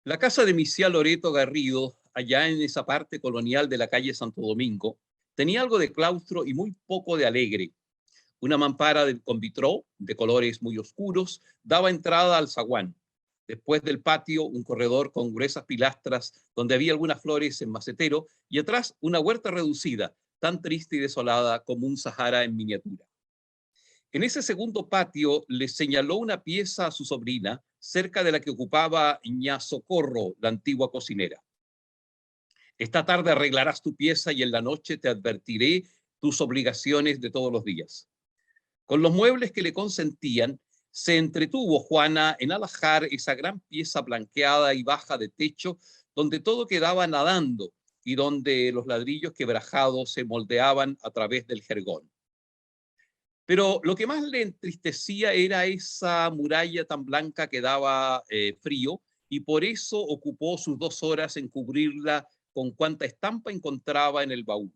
La casa de Misiá Loreto Garrido, allá en esa parte colonial de la calle Santo Domingo, tenía algo de claustro y muy poco de alegre. Una mampara con vitró de colores muy oscuros daba entrada al zaguán. Después del patio, un corredor con gruesas pilastras donde había algunas flores en macetero y atrás una huerta reducida, tan triste y desolada como un Sahara en miniatura. En ese segundo patio le señaló una pieza a su sobrina, cerca de la que ocupaba Ña Socorro, la antigua cocinera. Esta tarde arreglarás tu pieza y en la noche te advertiré tus obligaciones de todos los días. Con los muebles que le consentían, se entretuvo Juana en alajar esa gran pieza blanqueada y baja de techo, donde todo quedaba nadando y donde los ladrillos quebrajados se moldeaban a través del jergón. Pero lo que más le entristecía era esa muralla tan blanca que daba frío, y por eso ocupó sus 2 horas en cubrirla con cuanta estampa encontraba en el baúl.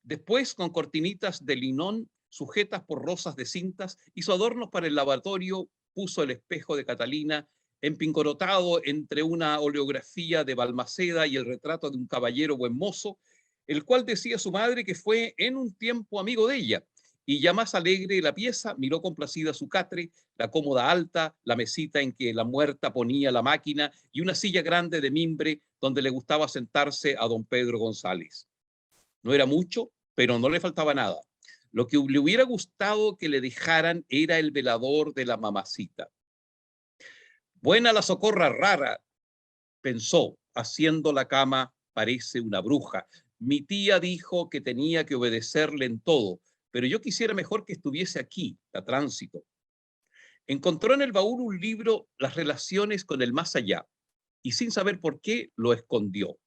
Después, con cortinitas de linón sujetas por rosas de cintas, hizo adornos para el lavatorio, puso el espejo de Catalina, empincorotado entre una oleografía de Balmaceda y el retrato de un caballero buen mozo, el cual decía su madre que fue en un tiempo amigo de ella. Y ya más alegre la pieza, miró complacida su catre, la cómoda alta, la mesita en que la muerta ponía la máquina y una silla grande de mimbre donde le gustaba sentarse a don Pedro González. No era mucho, pero no le faltaba nada. Lo que le hubiera gustado que le dejaran era el velador de la mamacita. Buena la socorra rara, pensó, haciendo la cama, parece una bruja. Mi tía dijo que tenía que obedecerle en todo, pero yo quisiera mejor que estuviese aquí, a tránsito. Encontró en el baúl un libro, Las relaciones con el más allá, y sin saber por qué lo escondió.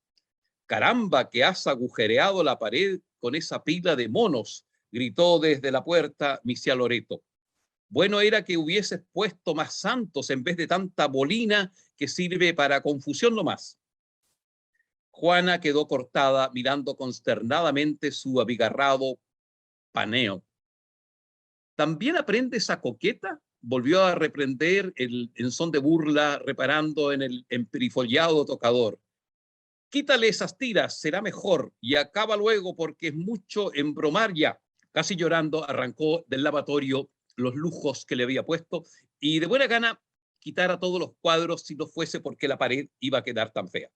Caramba, que has agujereado la pared con esa pila de monos, gritó desde la puerta Misia Loreto. Bueno era que hubieses puesto más santos en vez de tanta bolina que sirve para confusión nomás. Juana quedó cortada mirando consternadamente su abigarrado paneo. ¿También aprende esa coqueta? Volvió a reprender en son de burla, reparando en el emperifollado tocador. Quítale esas tiras, será mejor, y acaba luego porque es mucho embromar ya. Casi llorando, arrancó del lavatorio los lujos que le había puesto y de buena gana quitara todos los cuadros si no fuese porque la pared iba a quedar tan fea.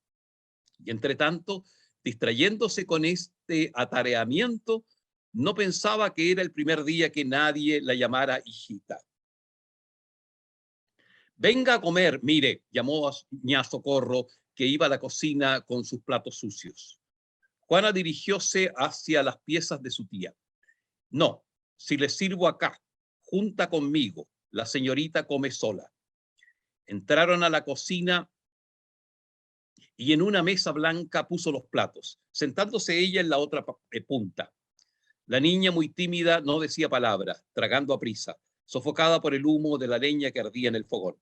Y entre tanto, distrayéndose con este atareamiento, no pensaba que era el primer día que nadie la llamara hijita. Venga a comer, mire, llamó a Ña Socorro, que iba a la cocina con sus platos sucios. Juana dirigióse hacia las piezas de su tía. No, si le sirvo acá, junta conmigo, la señorita come sola. Entraron a la cocina y en una mesa blanca puso los platos, sentándose ella en la otra punta. La niña, muy tímida, no decía palabra, tragando a prisa, sofocada por el humo de la leña que ardía en el fogón.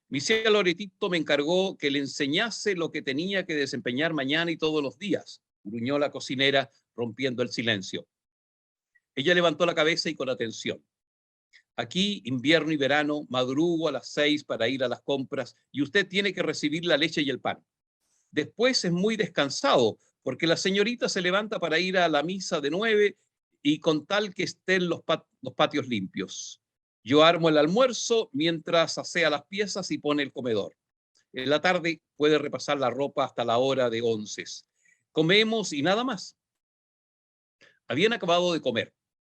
Misia Loretito me encargó que le enseñase lo que tenía que desempeñar mañana y todos los días, gruñó la cocinera, rompiendo el silencio. Ella levantó la cabeza y con atención. Aquí, invierno y verano, madrugo a las 6 para ir a las compras y usted tiene que recibir la leche y el pan. Después es muy descansado, porque la señorita se levanta para ir a la misa de 9 y con tal que estén los patios limpios. Yo armo el almuerzo mientras asea las piezas y pone el comedor. En la tarde puede repasar la ropa hasta la hora de 11. Comemos y nada más. Habían acabado de comer.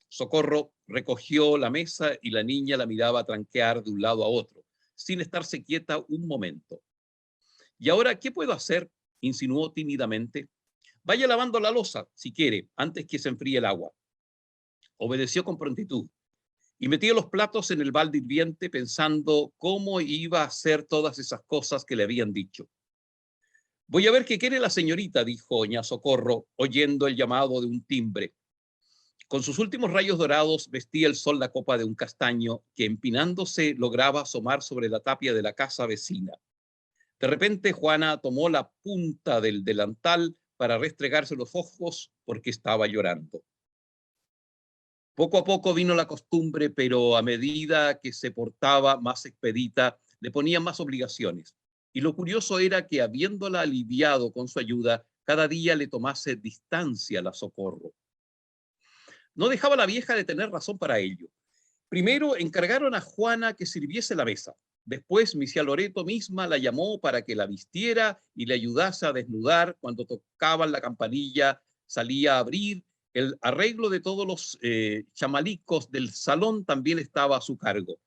Socorro recogió la mesa y la niña la miraba tranquear de un lado a otro, sin estarse quieta un momento. ¿Y ahora qué puedo hacer?, insinuó tímidamente. Vaya lavando la loza, si quiere, antes que se enfríe el agua. Obedeció con prontitud y metió los platos en el balde hirviente pensando cómo iba a hacer todas esas cosas que le habían dicho. Voy a ver qué quiere la señorita, dijo Ña Socorro, oyendo el llamado de un timbre. Con sus últimos rayos dorados vestía el sol la copa de un castaño que, empinándose, lograba asomar sobre la tapia de la casa vecina. De repente, Juana tomó la punta del delantal para restregarse los ojos porque estaba llorando. Poco a poco vino la costumbre, pero a medida que se portaba más expedita, le ponían más obligaciones. Y lo curioso era que, habiéndola aliviado con su ayuda, cada día le tomase distancia la Socorro. No dejaba la vieja de tener razón para ello. Primero encargaron a Juana que sirviese la mesa. Después Misia Loreto misma la llamó para que la vistiera y le ayudase a desnudar. Cuando tocaban la campanilla, salía a abrir. El arreglo de todos los chamalicos del salón también estaba a su cargo.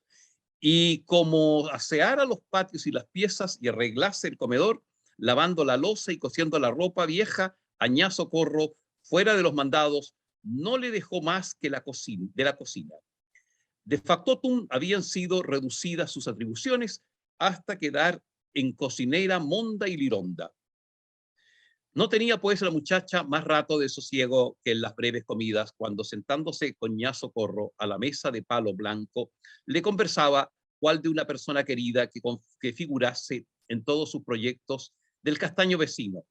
Y como aseara los patios y las piezas y arreglase el comedor, lavando la loza y cosiendo la ropa vieja, Añá Socorro, fuera de los mandados, no le dejó más que de la cocina. De factotum habían sido reducidas sus atribuciones hasta quedar en cocinera monda y lironda. No tenía pues la muchacha más rato de sosiego que en las breves comidas, cuando sentándose con Ña Socorro a la mesa de palo blanco, le conversaba cual de una persona querida que figurase en todos sus proyectos del castaño vecino,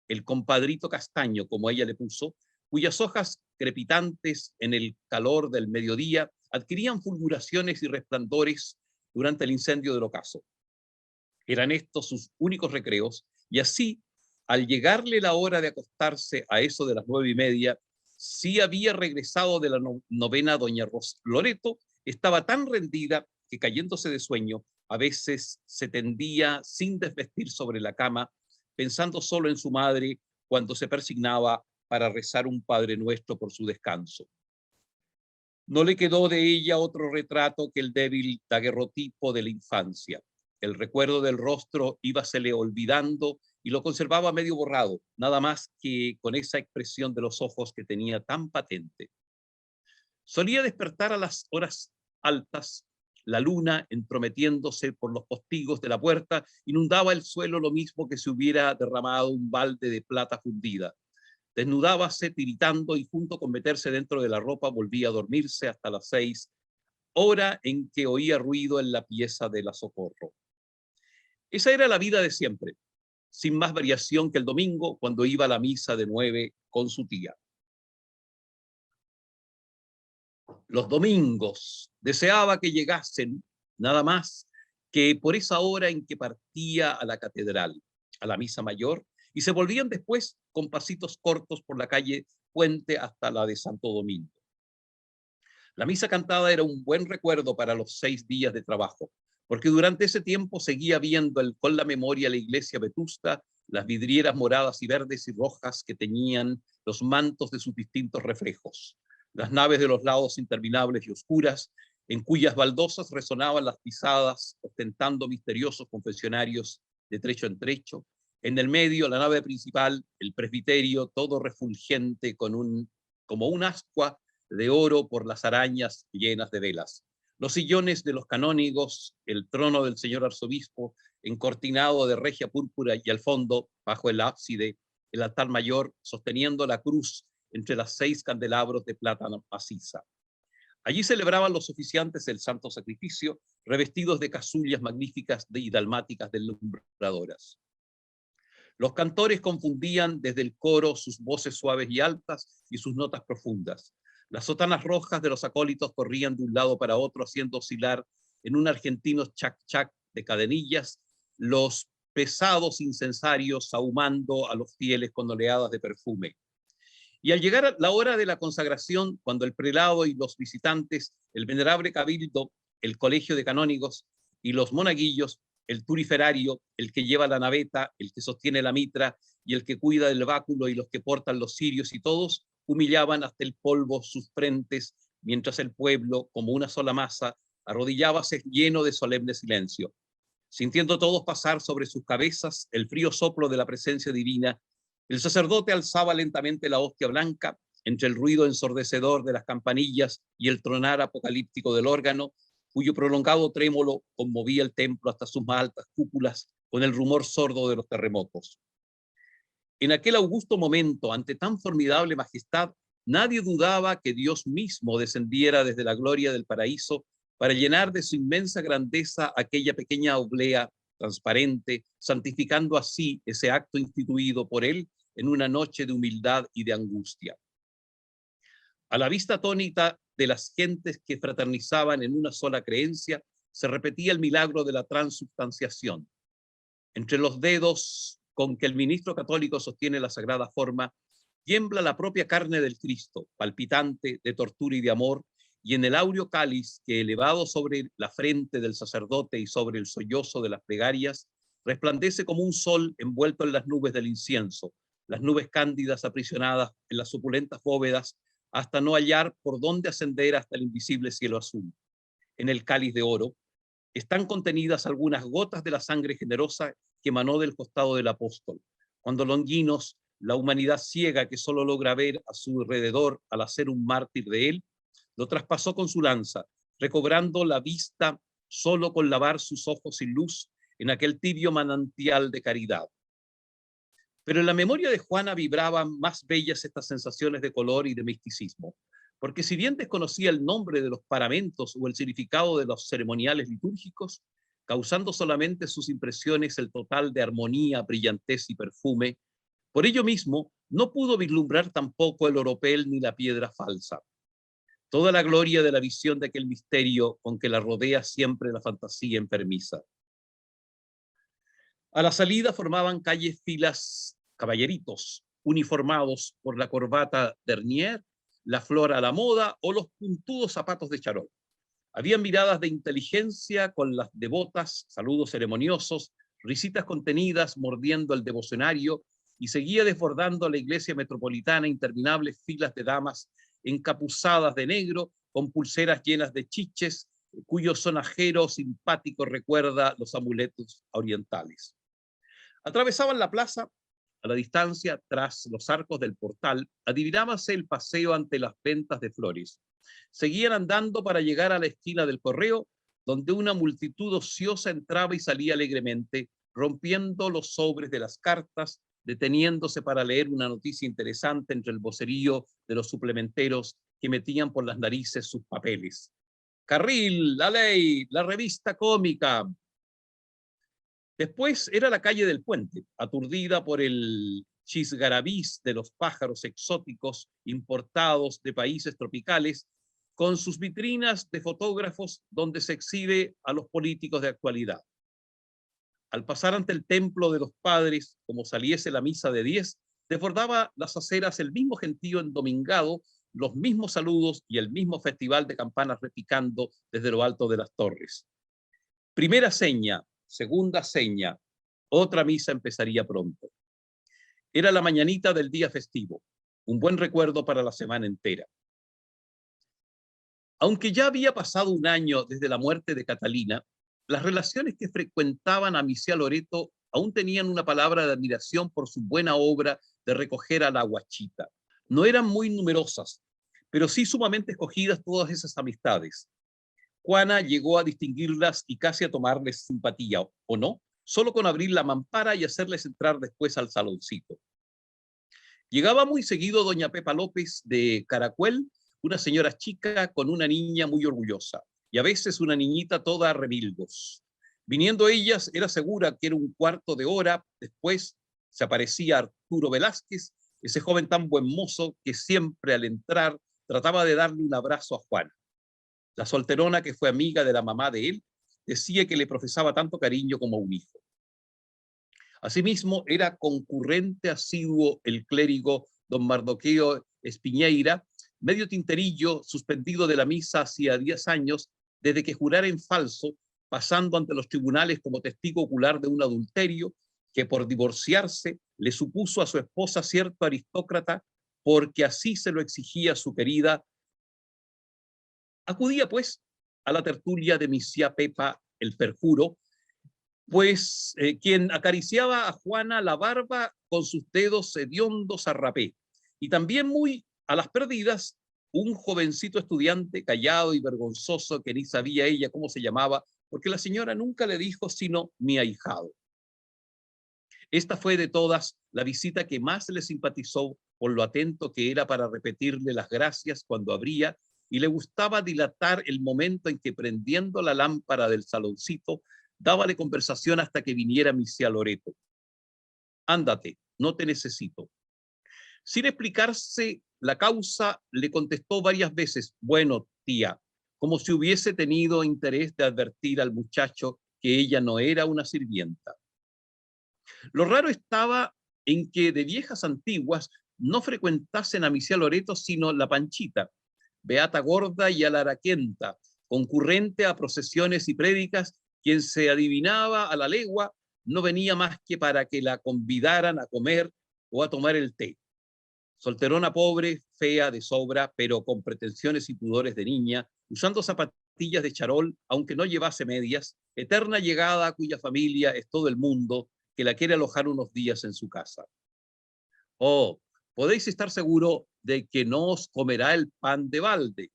el compadrito castaño, como ella le puso, cuyas hojas crepitantes en el calor del mediodía adquirían fulguraciones y resplandores durante el incendio del ocaso. Eran estos sus únicos recreos, y así, al llegarle la hora de acostarse a eso de las 9:30, sí había regresado de la novena doña Loreto, estaba tan rendida que, cayéndose de sueño, a veces se tendía sin desvestir sobre la cama, pensando solo en su madre cuando se persignaba para rezar un Padre Nuestro por su descanso. No le quedó de ella otro retrato que el débil daguerrotipo de la infancia. El recuerdo del rostro íbasele olvidando y lo conservaba medio borrado, nada más que con esa expresión de los ojos que tenía tan patente. Solía despertar a las horas altas. La luna, entrometiéndose por los postigos de la puerta, inundaba el suelo lo mismo que si hubiera derramado un balde de plata fundida. Desnudábase tiritando y, junto con meterse dentro de la ropa, volvía a dormirse hasta las 6, hora en que oía ruido en la pieza de la Socorro. Esa era la vida de siempre, sin más variación que el domingo, cuando iba a la misa de 9 con su tía. Los domingos deseaba que llegasen, nada más que por esa hora en que partía a la catedral, a la misa mayor, y se volvían después con pasitos cortos por la calle Puente hasta la de Santo Domingo. La misa cantada era un buen recuerdo para los 6 días de trabajo, porque durante ese tiempo seguía viendo con la memoria la iglesia vetusta, las vidrieras moradas y verdes y rojas que teñían los mantos de sus distintos reflejos, las naves de los lados interminables y oscuras, en cuyas baldosas resonaban las pisadas, ostentando misteriosos confesionarios de trecho en trecho. En el medio, la nave principal, el presbiterio, todo refulgente como un ascua de oro por las arañas llenas de velas. Los sillones de los canónigos, el trono del señor arzobispo, encortinado de regia púrpura, y al fondo, bajo el ábside, el altar mayor, sosteniendo la cruz entre las 6 candelabros de plata maciza. Allí celebraban los oficiantes el santo sacrificio, revestidos de casullas magníficas y dalmáticas deslumbradoras. Los cantores confundían desde el coro sus voces suaves y altas y sus notas profundas. Las sotanas rojas de los acólitos corrían de un lado para otro, haciendo oscilar en un argentino chac-chac de cadenillas los pesados incensarios, ahumando a los fieles con oleadas de perfume. Y al llegar a la hora de la consagración, cuando el prelado y los visitantes, el venerable cabildo, el colegio de canónigos y los monaguillos, el turiferario, el que lleva la naveta, el que sostiene la mitra y el que cuida del báculo y los que portan los cirios, y todos humillaban hasta el polvo sus frentes, mientras el pueblo, como una sola masa, arrodillábase lleno de solemne silencio, sintiendo todos pasar sobre sus cabezas el frío soplo de la presencia divina. El sacerdote alzaba lentamente la hostia blanca entre el ruido ensordecedor de las campanillas y el tronar apocalíptico del órgano, cuyo prolongado trémolo conmovía el templo hasta sus más altas cúpulas con el rumor sordo de los terremotos. En aquel augusto momento, ante tan formidable majestad, nadie dudaba que Dios mismo descendiera desde la gloria del paraíso para llenar de su inmensa grandeza aquella pequeña oblea transparente, santificando así ese acto instituido por él en una noche de humildad y de angustia. A la vista atónita de las gentes que fraternizaban en una sola creencia, se repetía el milagro de la transubstanciación. Entre los dedos con que el ministro católico sostiene la sagrada forma, tiembla la propia carne del Cristo, palpitante de tortura y de amor, y en el áureo cáliz que, elevado sobre la frente del sacerdote y sobre el sollozo de las plegarias, resplandece como un sol envuelto en las nubes del incienso, las nubes cándidas aprisionadas en las suculentas bóvedas, hasta no hallar por dónde ascender hasta el invisible cielo azul. En el cáliz de oro están contenidas algunas gotas de la sangre generosa que emanó del costado del apóstol, cuando Longinos, la humanidad ciega que solo logra ver a su alrededor al hacer un mártir de él, lo traspasó con su lanza, recobrando la vista solo con lavar sus ojos sin luz en aquel tibio manantial de caridad. Pero en la memoria de Juana vibraban más bellas estas sensaciones de color y de misticismo, porque si bien desconocía el nombre de los paramentos o el significado de los ceremoniales litúrgicos, causando solamente sus impresiones el total de armonía, brillantez y perfume, por ello mismo no pudo vislumbrar tampoco el oropel ni la piedra falsa. Toda la gloria de la visión de aquel misterio con que la rodea siempre la fantasía enfermiza. A la salida formaban calles filas caballeritos, uniformados por la corbata dernier, la flor a la moda o los puntudos zapatos de charol. Había miradas de inteligencia con las devotas, saludos ceremoniosos, risitas contenidas mordiendo el devocionario, y seguía desbordando a la iglesia metropolitana interminables filas de damas encapuzadas de negro, con pulseras llenas de chiches, cuyo sonajero simpático recuerda los amuletos orientales. Atravesaban la plaza. A la distancia, tras los arcos del portal, adivinábase el paseo ante las ventas de flores. Seguían andando para llegar a la esquina del correo, donde una multitud ociosa entraba y salía alegremente, rompiendo los sobres de las cartas, deteniéndose para leer una noticia interesante entre el vocerío de los suplementeros que metían por las narices sus papeles. Carril, La Ley, la revista cómica. Después era la calle del Puente, aturdida por el chisgarabís de los pájaros exóticos importados de países tropicales, con sus vitrinas de fotógrafos donde se exhibe a los políticos de actualidad. Al pasar ante el templo de los padres, como saliese la misa de 10, desbordaba las aceras el mismo gentío endomingado, los mismos saludos y el mismo festival de campanas repicando desde lo alto de las torres. Primera seña, segunda seña, otra misa empezaría pronto. Era la mañanita del día festivo, un buen recuerdo para la semana entera. Aunque ya había pasado un año desde la muerte de Catalina, las relaciones que frecuentaban a Misia Loreto aún tenían una palabra de admiración por su buena obra de recoger a la guachita. No eran muy numerosas, pero sí sumamente escogidas todas esas amistades. Juana llegó a distinguirlas y casi a tomarles simpatía, ¿o no? Solo con abrir la mampara y hacerles entrar después al saloncito. Llegaba muy seguido doña Pepa López de Caracuel, una señora chica con una niña muy orgullosa, y a veces una niñita toda a remilgos. Viniendo ellas, era segura que era un cuarto de hora, después se aparecía Arturo Velázquez, ese joven tan buen mozo que siempre al entrar trataba de darle un abrazo a Juana. La solterona, que fue amiga de la mamá de él, decía que le profesaba tanto cariño como un hijo. Asimismo, era concurrente asiduo el clérigo don Mardoqueo Espiñeira, medio tinterillo, suspendido de la misa hacía 10 años, desde que jurara en falso, pasando ante los tribunales como testigo ocular de un adulterio que por divorciarse le supuso a su esposa cierto aristócrata, porque así se lo exigía su querida. Acudía, pues, a la tertulia de Misia Pepa el perjuro, pues quien acariciaba a Juana la barba con sus dedos hediondos a rapé, y también muy a las perdidas, un jovencito estudiante callado y vergonzoso que ni sabía ella cómo se llamaba, porque la señora nunca le dijo sino mi ahijado. Esta fue de todas la visita que más le simpatizó por lo atento que era para repetirle las gracias cuando abría, y le gustaba dilatar el momento en que, prendiendo la lámpara del saloncito, dábale conversación hasta que viniera Misia Loreto. Ándate, no te necesito. Sin explicarse la causa, le contestó varias veces, bueno, tía, como si hubiese tenido interés de advertir al muchacho que ella no era una sirvienta. Lo raro estaba en que de viejas antiguas no frecuentasen a Misiá Loreto sino la Panchita, beata gorda y alaraquenta, concurrente a procesiones y prédicas, quien se adivinaba a la legua no venía más que para que la convidaran a comer o a tomar el té. Solterona pobre, fea de sobra, pero con pretensiones y pudores de niña, usando zapatillas de charol, aunque no llevase medias, eterna llegada cuya familia es todo el mundo, que la quiere alojar unos días en su casa. Oh, podéis estar seguro de que no os comerá el pan de balde.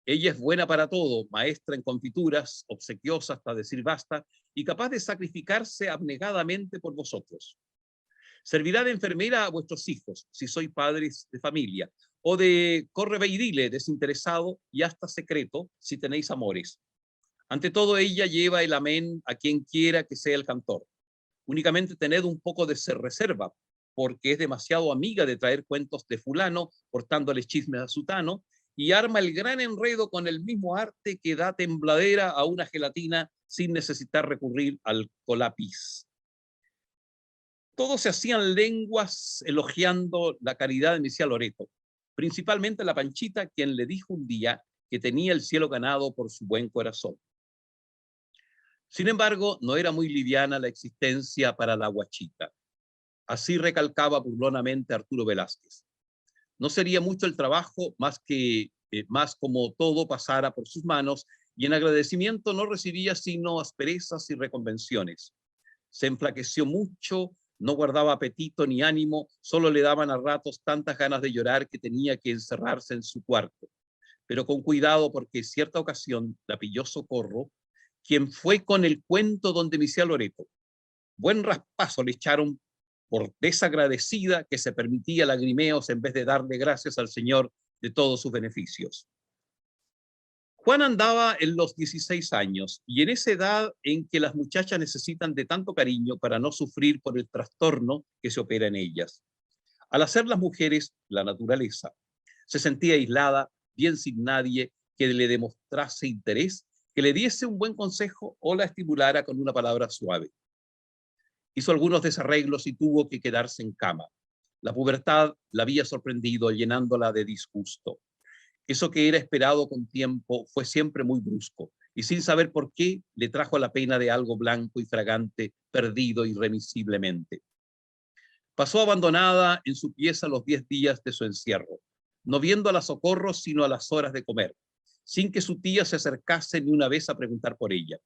Ella es buena para todo, maestra en confituras, obsequiosa hasta decir basta, y capaz de sacrificarse abnegadamente por vosotros. Servirá de enfermera a vuestros hijos, si sois padres de familia, o de correveidile desinteresado y hasta secreto, si tenéis amores. Ante todo, ella lleva el amén a quien quiera que sea el cantor. Únicamente tened un poco de reserva, porque es demasiado amiga de traer cuentos de fulano, portándoles chismes a sutano, y arma el gran enredo con el mismo arte que da tembladera a una gelatina sin necesitar recurrir al colapiz. Todos se hacían lenguas elogiando la caridad de Misiá Loreto, principalmente la Panchita, quien le dijo un día que tenía el cielo ganado por su buen corazón. Sin embargo, no era muy liviana la existencia para la guachita. Así recalcaba burlonamente Arturo Velázquez. No sería mucho el trabajo, más como todo pasara por sus manos, y en agradecimiento no recibía sino asperezas y reconvenciones. Se enflaqueció mucho, no guardaba apetito ni ánimo, solo le daban a ratos tantas ganas de llorar que tenía que encerrarse en su cuarto. Pero con cuidado, porque en cierta ocasión la pilló Socorro, quien fue con el cuento donde Misiá Loreto. Buen raspazo le echaron por desagradecida que se permitía lagrimeos en vez de darle gracias al Señor de todos sus beneficios. Juan andaba en los 16 años y en esa edad en que las muchachas necesitan de tanto cariño para no sufrir por el trastorno que se opera en ellas. Al hacer las mujeres la naturaleza, se sentía aislada, bien sin nadie que le demostrase interés, que le diese un buen consejo o la estimulara con una palabra suave. Hizo algunos desarreglos y tuvo que quedarse en cama. La pubertad la había sorprendido, llenándola de disgusto. Eso que era esperado con tiempo fue siempre muy brusco, y sin saber por qué le trajo la pena de algo blanco y fragante, perdido irremisiblemente. Pasó abandonada en su pieza los 10 días de su encierro, no viendo a la Socorro sino a las horas de comer, sin que su tía se acercase ni una vez a preguntar por ella.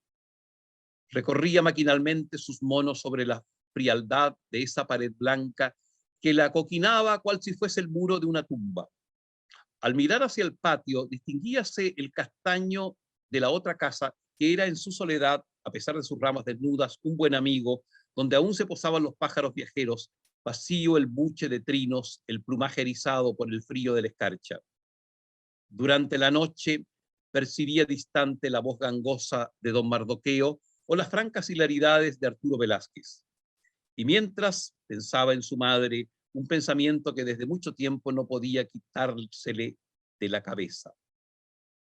Recorría maquinalmente sus monos sobre la frialdad de esa pared blanca que la acoquinaba cual si fuese el muro de una tumba. Al mirar hacia el patio, distinguíase el castaño de la otra casa, que era en su soledad, a pesar de sus ramas desnudas, un buen amigo, donde aún se posaban los pájaros viajeros, vacío el buche de trinos, el plumaje erizado por el frío de la escarcha. Durante la noche percibía distante la voz gangosa de don Mardoqueo o las francas hilaridades de Arturo Velázquez. Y mientras pensaba en su madre, un pensamiento que desde mucho tiempo no podía quitársele de la cabeza.